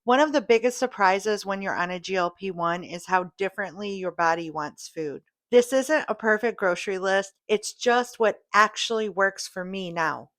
One of the biggest surprises when you're on a GLP-1 is how differently your body wants food. This isn't a perfect grocery list, it's just what actually works for me now.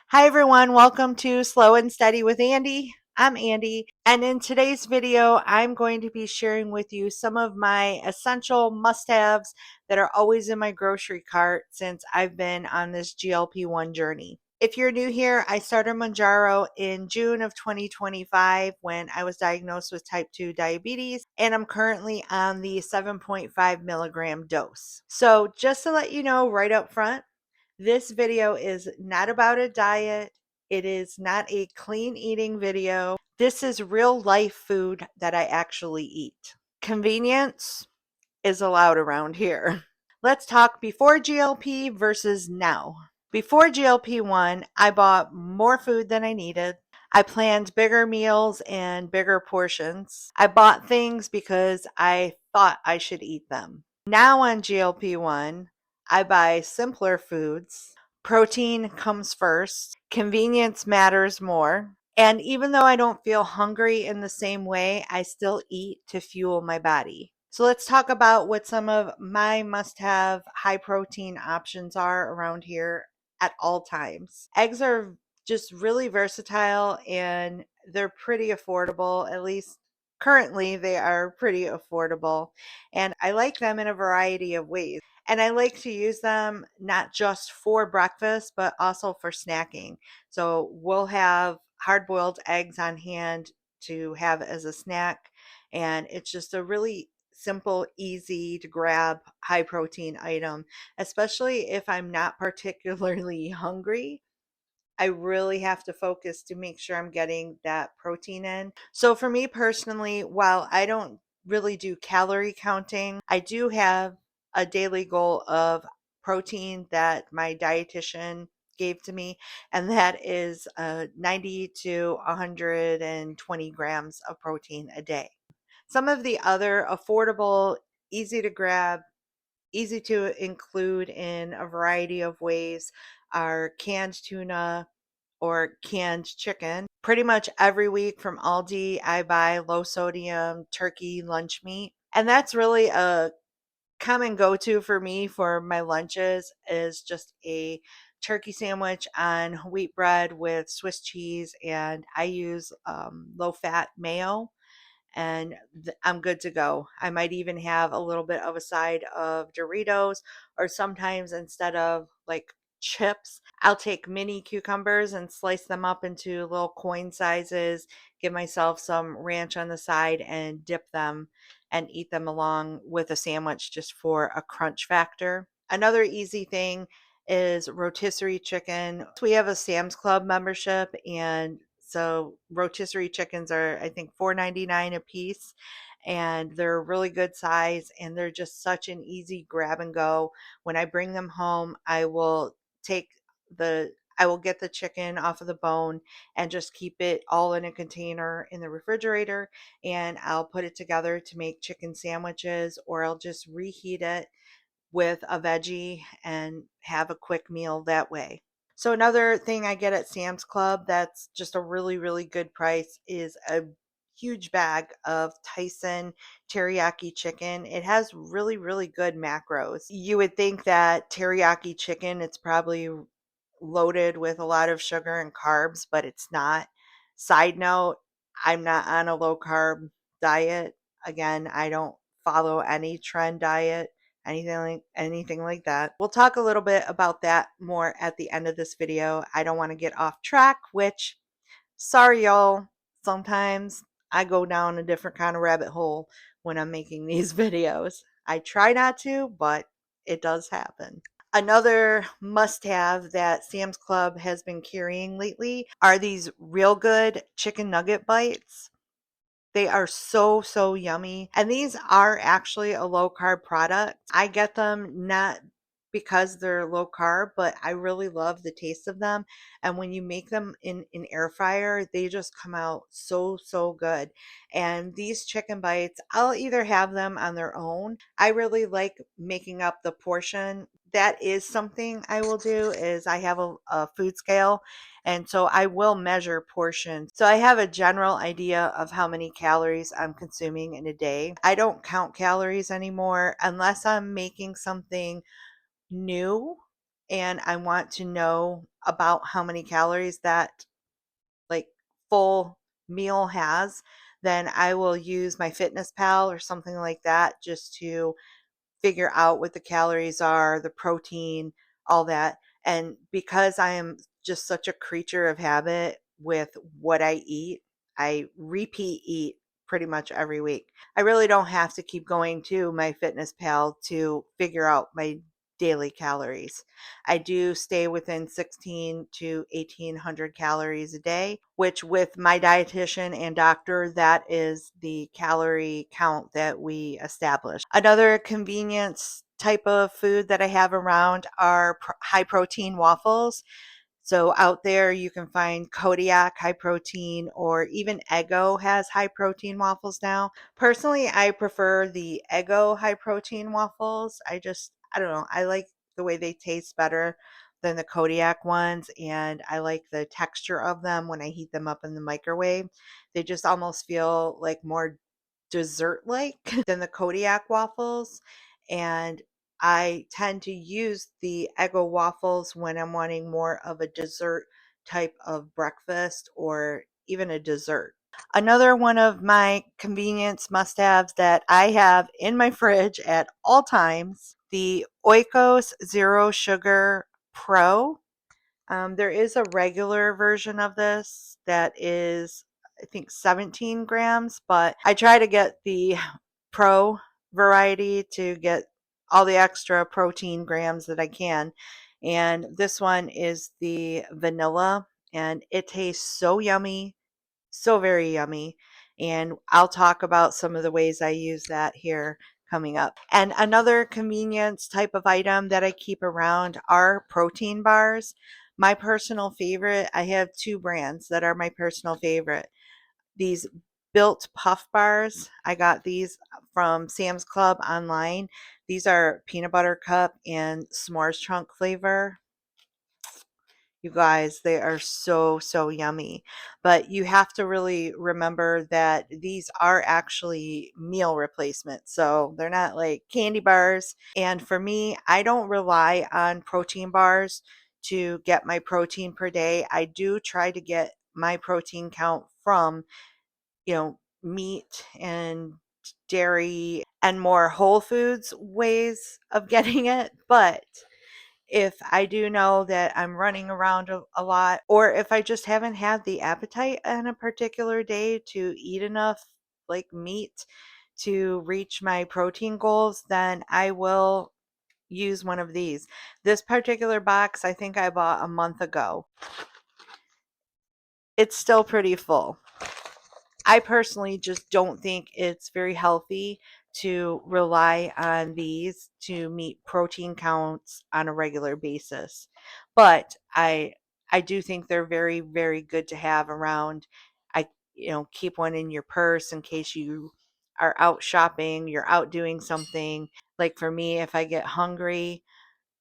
Hi everyone, welcome to Slow and Steady with Andy. I'm Andy, and in today's video, I'm going to be sharing with you some of my essential must-haves that are always in my grocery cart since I've been on this GLP-1 journey. If you're new here, I started Mounjaro in June of 2025 when I was diagnosed with type 2 diabetes, and I'm currently on the 7.5 milligram dose. So just to let you know right up front, this video is not about a diet. It is not a clean eating video. This is real life food that I actually eat. Convenience is allowed around here. Let's talk before GLP versus now. Before GLP-1, I bought more food than I needed. I planned bigger meals and bigger portions. I bought things because I thought I should eat them. Now on GLP-1, I buy simpler foods. Protein comes first. Convenience matters more. And even though I don't feel hungry in the same way, I still eat to fuel my body. So let's talk about what some of my must-have high protein options are around here at all times. Eggs are just really versatile and they're pretty affordable. At least currently they are pretty affordable. And I like them in a variety of ways. And I like to use them not just for breakfast, but also for snacking. So we'll have hard boiled eggs on hand to have as a snack. And it's just a really simple, easy to grab high protein item, especially if I'm not particularly hungry. I really have to focus to make sure I'm getting that protein in. So for me personally, while I don't really do calorie counting, I do have a daily goal of protein that my dietitian gave to me, and that is 90 to 120 grams of protein a day. Some of the other affordable, easy to grab, easy to include in a variety of ways are canned tuna or canned chicken. Pretty much every week from Aldi, I buy low sodium turkey lunch meat. And that's really a common go-to for me for my lunches is just a turkey sandwich on wheat bread with Swiss cheese, and I use low fat mayo and I'm good to go. I might even have a little bit of a side of Doritos, or sometimes instead of like chips, I'll take mini cucumbers and slice them up into little coin sizes, give myself some ranch on the side and dip them and eat them along with a sandwich just for a crunch factor. Another easy thing is rotisserie chicken. We have a Sam's Club membership, and so rotisserie chickens are, I think, $4.99 a piece, and they're a really good size, and they're just such an easy grab and go. When I bring them home, take I will get the chicken off of the bone and just keep it all in a container in the refrigerator, and I'll put it together to make chicken sandwiches, or I'll just reheat it with a veggie and have a quick meal that way. So another thing I get at Sam's Club that's just a really, really good price is a huge bag of Tyson teriyaki chicken. It has really, really good macros. You would think that teriyaki chicken, it's probably loaded with a lot of sugar and carbs, but it's not. Side note, I'm not on a low carb diet. Again, I don't follow any trend diet, anything like that. We'll talk a little bit about that more at the end of this video. I don't want to get off track, which sorry y'all, sometimes I go down a different kind of rabbit hole when I'm making these videos. I try not to, but it does happen. Another must have that Sam's Club has been carrying lately are these real good chicken nugget bites. They are so, so yummy. And these are actually a low carb product. I get them not because they're low carb, but I really love the taste of them. And when you make them in an air fryer, they just come out so, so good. And these chicken bites, I'll either have them on their own. I really like making up the portion that is something I will do is I have a food scale, and so I will measure portions. So I have a general idea of how many calories I'm consuming in a day. I don't count calories anymore unless I'm making something new and I want to know about how many calories that like full meal has, then I will use my Fitness Pal or something like that just to figure out what the calories are, the protein, all that. And because I am just such a creature of habit with what I eat, I repeat eat pretty much every week. I really don't have to keep going to my Fitness Pal to figure out my daily calories. I do stay within 16 to 1800 calories a day, which with my dietitian and doctor, that is the calorie count that we established. Another convenience type of food that I have around are high protein waffles. So out there you can find Kodiak high protein, or even Eggo has high protein waffles now. Personally, I prefer the Eggo high protein waffles. I don't know, I like the way they taste better than the Kodiak ones, and I like the texture of them when I heat them up in the microwave. They just almost feel like more dessert like than the Kodiak waffles. And I tend to use the Eggo waffles when I'm wanting more of a dessert type of breakfast or even a dessert. Another one of my convenience must haves that I have in my fridge at all times, the Oikos Zero Sugar Pro. There is a regular version of this that is, I think, 17 grams, but I try to get the pro variety to get all the extra protein grams that I can. And this one is the vanilla, and it tastes so yummy, so very yummy. And I'll talk about some of the ways I use that here coming up. And another convenience type of item that I keep around are protein bars. My personal favorite, I have two brands that are my personal favorite. These Built Puff Bars, I got these from Sam's Club online. These are peanut butter cup and s'mores chunk flavor. You guys, they are so, so yummy. But you have to really remember that these are actually meal replacements. So they're not like candy bars. And for me, I don't rely on protein bars to get my protein per day. I do try to get my protein count from, meat and dairy and more whole foods ways of getting it. But if I do know that I'm running around a lot, or if I just haven't had the appetite on a particular day to eat enough like meat to reach my protein goals, then I will use one of these. This particular box, I think I bought a month ago. It's still pretty full. I personally just don't think it's very healthy to rely on these to meet protein counts on a regular basis. But I do think they're very, very good to have around. I keep one in your purse in case you are out shopping, you're out doing something. Like for me, if I get hungry,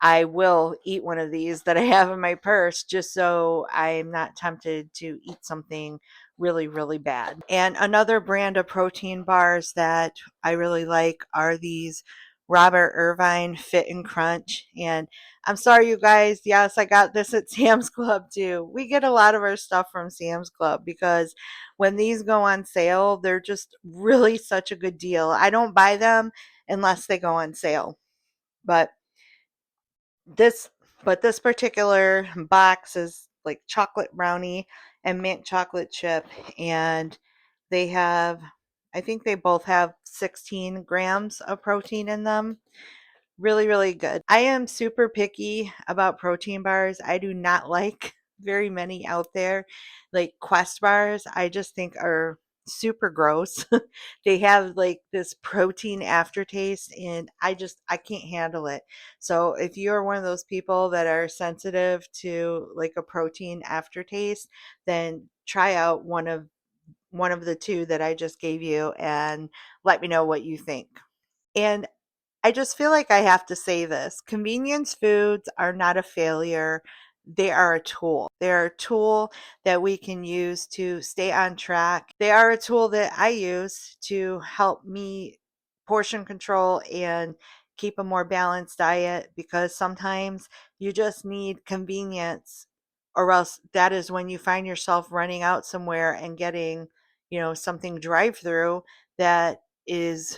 I will eat one of these that I have in my purse just so I'm not tempted to eat something really, really bad. And another brand of protein bars that I really like are these Robert Irvine Fit and Crunch. And I'm sorry, you guys. Yes, I got this at Sam's Club too. We get a lot of our stuff from Sam's Club because when these go on sale, they're just really such a good deal. I don't buy them unless they go on sale. But this this particular box is like chocolate brownie and mint chocolate chip, and they have, I think they both have 16 grams of protein in them. Really, really good. I am super picky about protein bars. I do not like very many out there. Like Quest bars, I just think are super gross. They have like this protein aftertaste, and I can't handle it. So if you're one of those people that are sensitive to like a protein aftertaste, then try out one of the two that I just gave you and let me know what you think. And I just feel like I have to say this. Convenience foods are not a failure. They are a tool. They're a tool that we can use to stay on track. They are a tool that I use to help me portion control and keep a more balanced diet, because sometimes you just need convenience, or else that is when you find yourself running out somewhere and getting, something drive through that is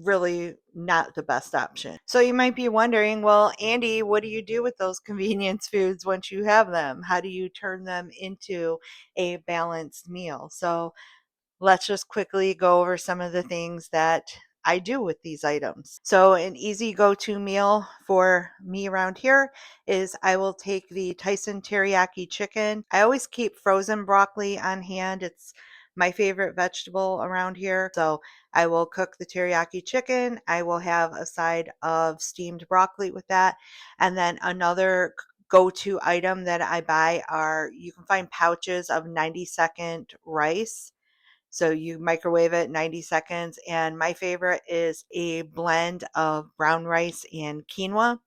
really not the best option. So you might be wondering, well, Andy, what do you do with those convenience foods once you have them? How do you turn them into a balanced meal? So let's just quickly go over some of the things that I do with these items. So, an easy go to meal for me around here is I will take the Tyson teriyaki chicken. I always keep frozen broccoli on hand. It's my favorite vegetable around here. So, I will cook the teriyaki chicken. I will have a side of steamed broccoli with that. And then another go to item that I buy are, you can find pouches of 90-second rice. So you microwave it 90 seconds. And my favorite is a blend of brown rice and quinoa.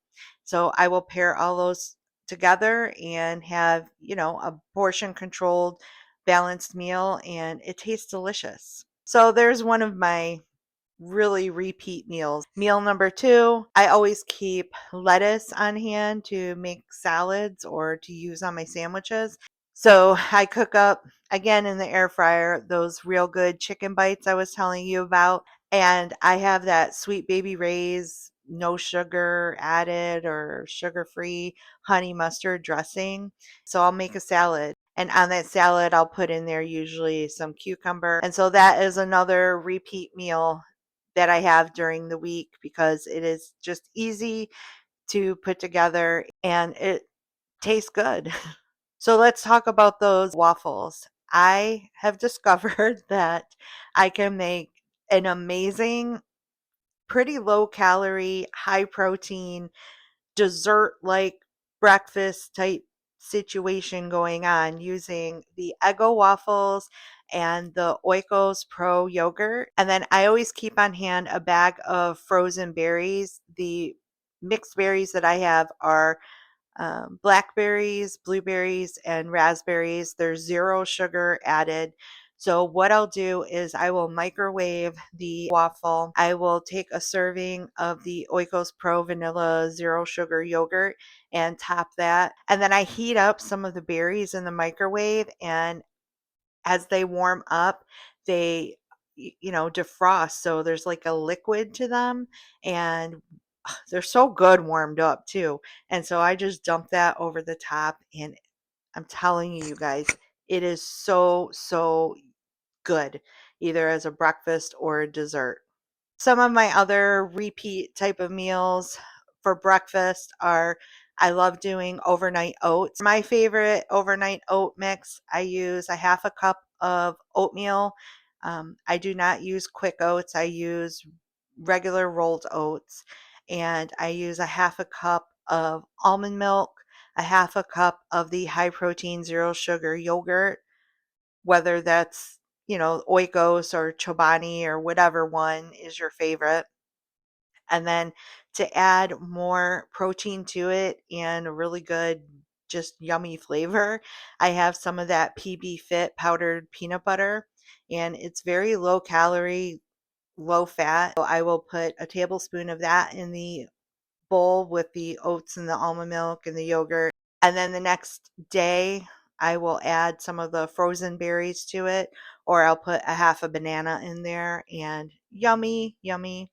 So I will pair all those together and have, a portion controlled, balanced meal, and it tastes delicious. So there's one of my really repeat meals. Meal number two, I always keep lettuce on hand to make salads or to use on my sandwiches. So I cook up again in the air fryer those real good chicken bites I was telling you about. And I have that Sweet Baby Ray's no sugar added or sugar free honey mustard dressing. So I'll make a salad. And on that salad, I'll put in there usually some cucumber. And so that is another repeat meal that I have during the week, because it is just easy to put together and it tastes good. So let's talk about those waffles. I have discovered that I can make an amazing, pretty low calorie, high protein, dessert like breakfast type situation going on using the Eggo waffles and the Oikos Pro yogurt. And then I always keep on hand a bag of frozen berries. The mixed berries that I have are blackberries, blueberries, and raspberries. There's zero sugar added. So, what I'll do is I will microwave the waffle. I will take a serving of the Oikos Pro Vanilla Zero Sugar Yogurt and top that. And then I heat up some of the berries in the microwave. And as they warm up, they, defrost. So, there's like a liquid to them. And they're so good warmed up too. And so I just dump that over the top, and I'm telling you, you guys, it is so, so good, either as a breakfast or a dessert. Some of my other repeat type of meals for breakfast are, I love doing overnight oats. My favorite overnight oat mix, I use a half a cup of oatmeal. I do not use quick oats. I use regular rolled oats. And I use a half a cup of almond milk, a half a cup of the high protein zero sugar yogurt, whether that's, Oikos or Chobani or whatever one is your favorite. And then to add more protein to it and a really good, just yummy flavor, I have some of that PB Fit powdered peanut butter, and it's very low calorie, low fat. So I will put a tablespoon of that in the bowl with the oats and the almond milk and the yogurt. And then the next day, I will add some of the frozen berries to it, or I'll put a half a banana in there, and yummy, yummy.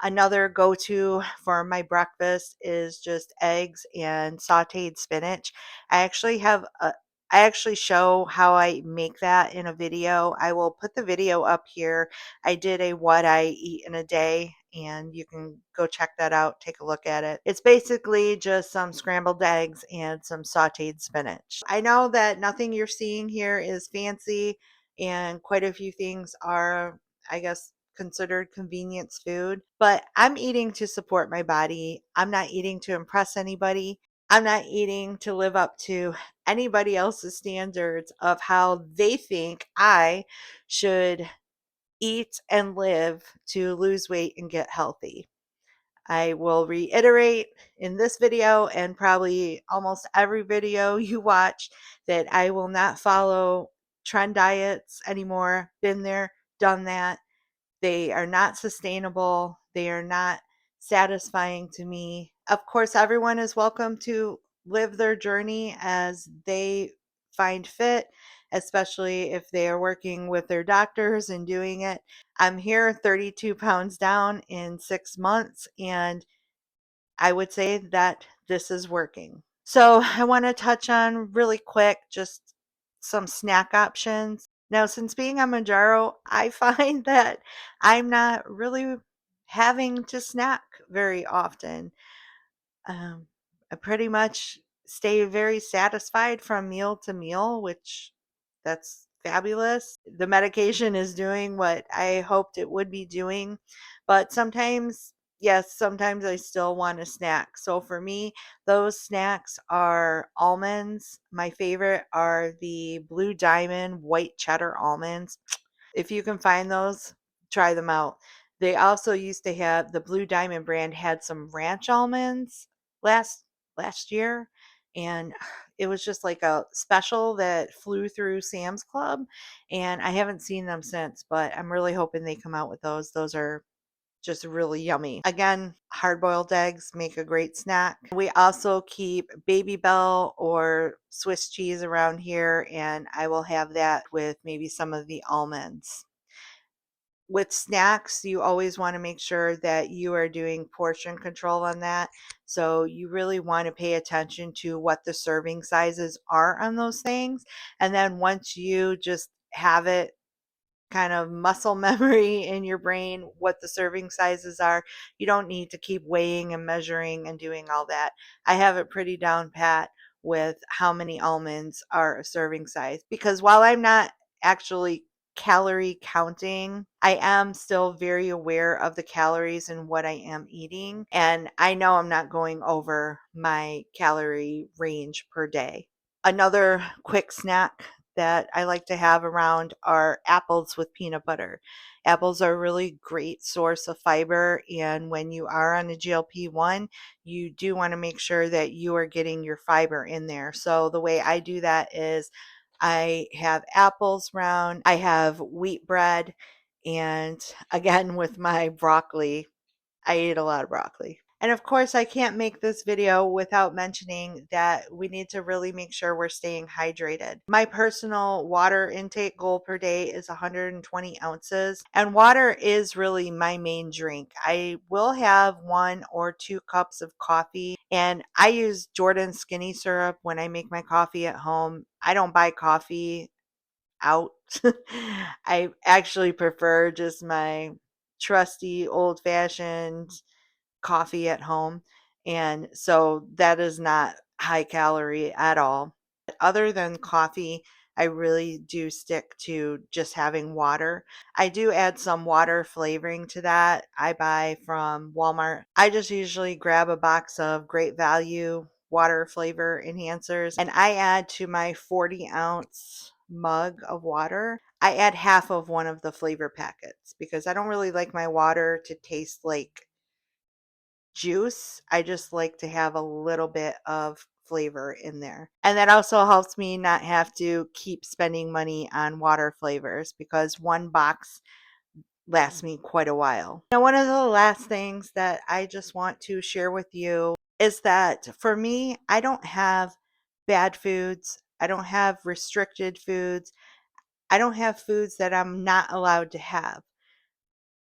Another go to for my breakfast is just eggs and sauteed spinach. I actually have a I actually show how I make that in a video. I will put the video up here. I did a what I eat in a day, and you can go check that out, take a look at it. It's basically just some scrambled eggs and some sauteed spinach. I know that nothing you're seeing here is fancy, and quite a few things are, I guess, considered convenience food, but I'm eating to support my body. I'm not eating to impress anybody. I'm not eating to live up to anybody else's standards of how they think I should eat and live to lose weight and get healthy. I will reiterate in this video and probably almost every video you watch that I will not follow trend diets anymore. Been there, done that. They are not sustainable. They are not satisfying to me. Of course, everyone is welcome to live their journey as they find fit, especially if they are working with their doctors and doing it. I'm here 32 pounds down in 6 months, and I would say that this is working. So, I want to touch on really quick just some snack options. Now, since being on Mounjaro, I find that I'm not really having to snack very often. Um, I pretty much stay very satisfied from meal to meal, which that's fabulous. The medication is doing what I hoped it would be doing, but sometimes, yes, sometimes I still want a snack. So for me, those snacks are almonds. My favorite are the Blue Diamond white cheddar almonds. If you can find those, try them out. They also used to have the Blue Diamond brand had some ranch almonds last last year, and it was just like a special that flew through Sam's Club, and I haven't seen them since, but I'm really hoping they come out with those. Those are just really yummy. Again, hard boiled eggs make a great snack. We also keep Baby Bell or Swiss cheese around here, and I will have that with maybe some of the almonds. With snacks, you always want to make sure that you are doing portion control on that. So you really want to pay attention to what the serving sizes are on those things. And then once you just have it kind of muscle memory in your brain what the serving sizes are. You don't need to keep weighing and measuring and doing all that. I have it pretty down pat with how many almonds are a serving size because while I'm not actually calorie counting, I am still very aware of the calories and what I am eating. And I know I'm not going over my calorie range per day. Another quick snack that I like to have around are apples with peanut butter. Apples are a really great source of fiber, and when you are on a GLP-1, you do want to make sure that you are getting your fiber in there. So the way I do that is I have apples round, I have wheat bread, and again with my broccoli, I eat a lot of broccoli. And of course, I can't make this video without mentioning that we need to really make sure we're staying hydrated. My personal water intake goal per day is 120 ounces, and water is really my main drink. I will have 1 or 2 cups of coffee, and I use Jordan skinny syrup when I make my coffee at home. I don't buy coffee out. I actually prefer just my trusty old fashioned coffee at home. And so that is not high calorie at all. Other than coffee, I really do stick to just having water. I do add some water flavoring to that. I buy from Walmart. I just usually grab a box of Great Value water flavor enhancers and I add to my 40-ounce mug of water. I add half of one of the flavor packets because I don't really like my water to taste like juice. I just like to have a little bit of flavor in there. And that also helps me not have to keep spending money on water flavors because one box lasts me quite a while. Now, one of the last things that I just want to share with you is that for me, I don't have bad foods. I don't have restricted foods. I don't have foods that I'm not allowed to have.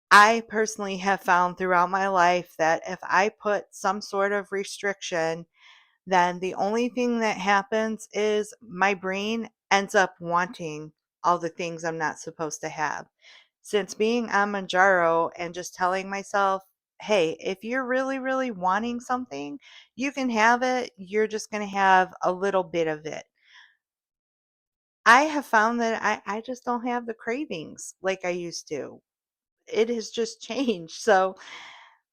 I personally have found throughout my life that if I put some sort of restriction, then the only thing that happens is my brain ends up wanting all the things I'm not supposed to have. Since being on Manjaro and just telling myself, hey, if you're really, really wanting something, you can have it. You're just going to have a little bit of it. I have found that I just don't have the cravings like I used to. It has just changed. So,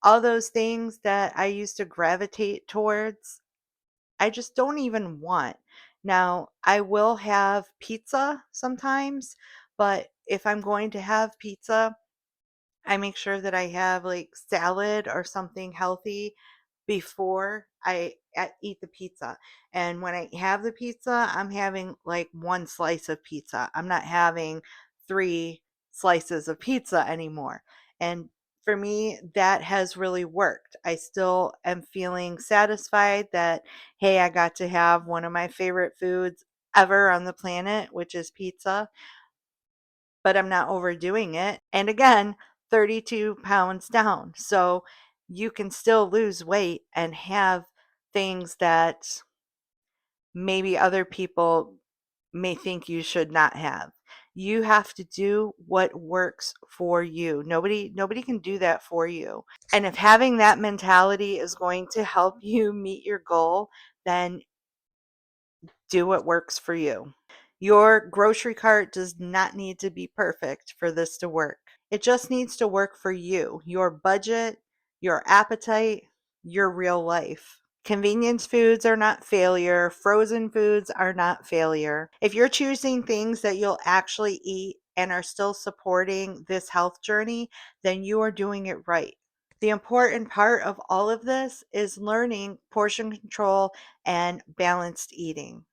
all those things that I used to gravitate towards, I just don't even want. Now, I will have pizza sometimes, but if I'm going to have pizza, I make sure that I have like salad or something healthy before I eat the pizza. And when I have the pizza, I'm having like one slice of pizza. I'm not having three slices of pizza anymore. And for me, that has really worked. I still am feeling satisfied that, hey, I got to have one of my favorite foods ever on the planet, which is pizza, but I'm not overdoing it. And again, 32 pounds down. So you can still lose weight and have things that maybe other people may think you should not have. You have to do what works for you. Nobody can do that for you. And if having that mentality is going to help you meet your goal, then do what works for you. Your grocery cart does not need to be perfect for this to work. It just needs to work for you, your budget, your appetite, your real life. Convenience foods are not failure. Frozen foods are not failure. If you're choosing things that you'll actually eat and are still supporting this health journey, then you are doing it right. The important part of all of this is learning portion control and balanced eating.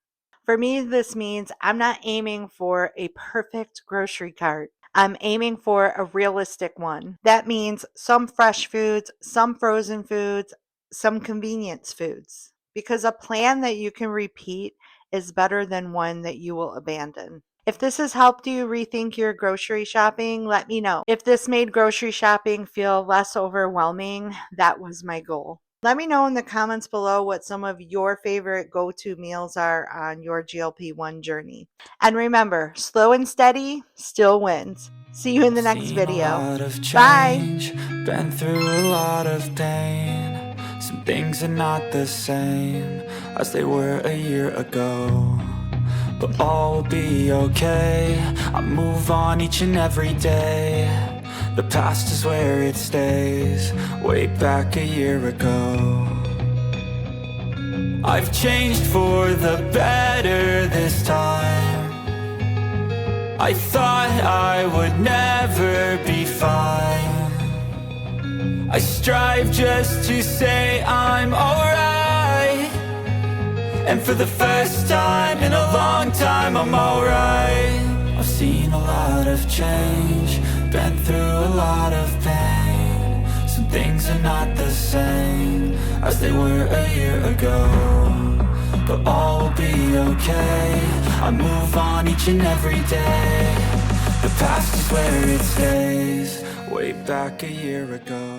For me, this means I'm not aiming for a perfect grocery cart. I'm aiming for a realistic one. That means some fresh foods, some frozen foods, some convenience foods. Because a plan that you can repeat is better than one that you will abandon. If this has helped you rethink your grocery shopping, let me know. If this made grocery shopping feel less overwhelming, that was my goal. Let me know in the comments below what some of your favorite go-to meals are on your GLP-1 journey. And remember, slow and steady still wins. See you in the next video. Seen a lot of Bye. change, been through a lot of pain. Some things are not the same as they were a year ago, but all will be okay. I move on each and every day. The past is where it stays, way back a year ago. I've changed for the better this time. I thought I would never be fine. I strive just to say I'm alright, and for the first time in a long time I'm alright. I've seen a lot of change, been through a lot of pain. Some things are not the same as they were a year ago, but all will be okay. I move on each and every day. The past is where it stays, way back a year ago.